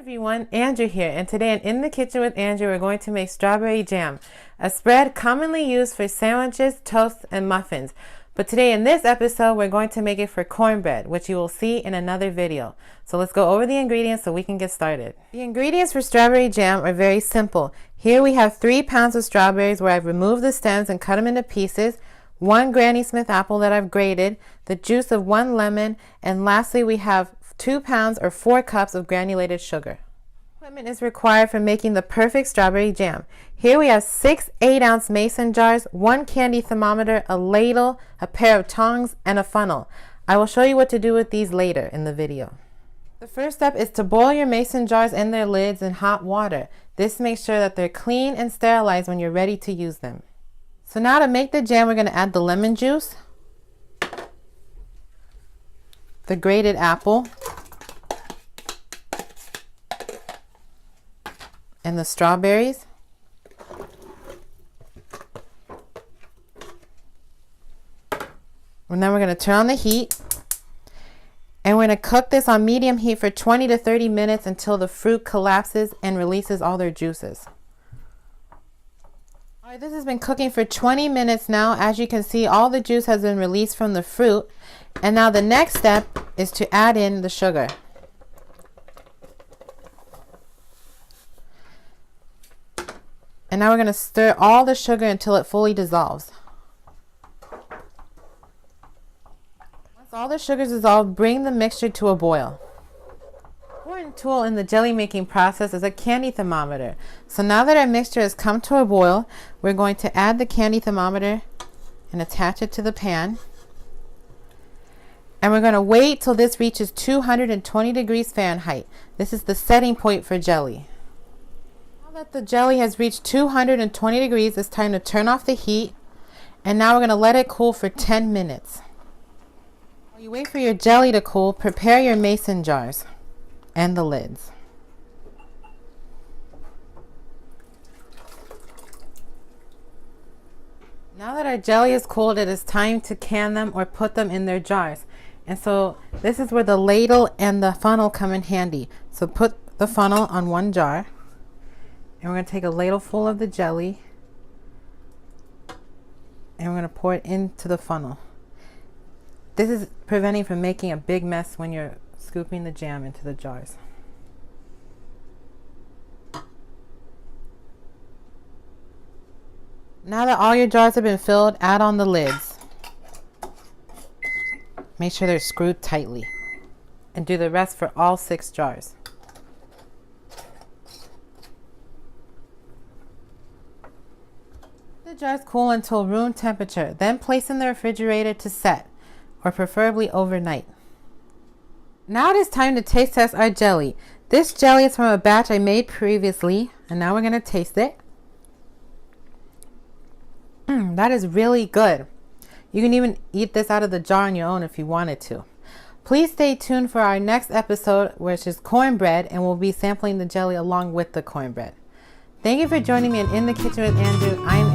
Everyone, Andrew here, and today in the Kitchen with Andrew we're going to make strawberry jam, a spread commonly used for sandwiches, toasts, and muffins. But today in this episode we're going to make it for cornbread, which you will see in another video. So let's go over the ingredients so we can get started. The ingredients for strawberry jam are very simple. Here we have 3 pounds of strawberries where I've removed the stems and cut them into pieces, 1 Granny Smith apple that I've grated, the juice of 1 lemon, and lastly we have 2 pounds or 4 cups of granulated sugar. Equipment is required for making the perfect strawberry jam. Here we have 6 8-ounce mason jars, 1 candy thermometer, a ladle, a pair of tongs, and a funnel. I will show you what to do with these later in the video. The first step is to boil your mason jars and their lids in hot water. This makes sure that they're clean and sterilized when you're ready to use them. So now to make the jam, we're going to add the lemon juice, the grated apple, and the strawberries. And then we're going to turn on the heat. And we're going to cook this on medium heat for 20 to 30 minutes until the fruit collapses and releases all their juices. Alright, this has been cooking for 20 minutes now. As you can see, all the juice has been released from the fruit. And now the next step is to add in the sugar. And now we're going to stir all the sugar until it fully dissolves. Once all the sugar is dissolved, bring the mixture to a boil. An important tool in the jelly making process is a candy thermometer. So now that our mixture has come to a boil, we're going to add the candy thermometer and attach it to the pan. And we're going to wait till this reaches 220 degrees Fahrenheit. This is the setting point for jelly. Now that the jelly has reached 220 degrees, it's time to turn off the heat. And now we're going to let it cool for 10 minutes. While you wait for your jelly to cool, prepare your mason jars and the lids. Now that our jelly is cooled, it is time to can them or put them in their jars. And so this is where the ladle and the funnel come in handy. So put the funnel on one jar. And we're going to take a ladle full of the jelly. And we're going to pour it into the funnel. This is preventing from making a big mess when you're scooping the jam into the jars. Now that all your jars have been filled, add on the lids. Make sure they're screwed tightly. And do the rest for all 6 jars. The jars cool until room temperature, then place in the refrigerator to set, or preferably overnight. Now it is time to taste test our jelly. This jelly is from a batch I made previously, and now we're going to taste it. That is really good. You can even eat this out of the jar on your own if you wanted to. Please stay tuned for our next episode, which is cornbread, and we'll be sampling the jelly along with the cornbread. Thank you for joining me in the Kitchen with Andrew. I am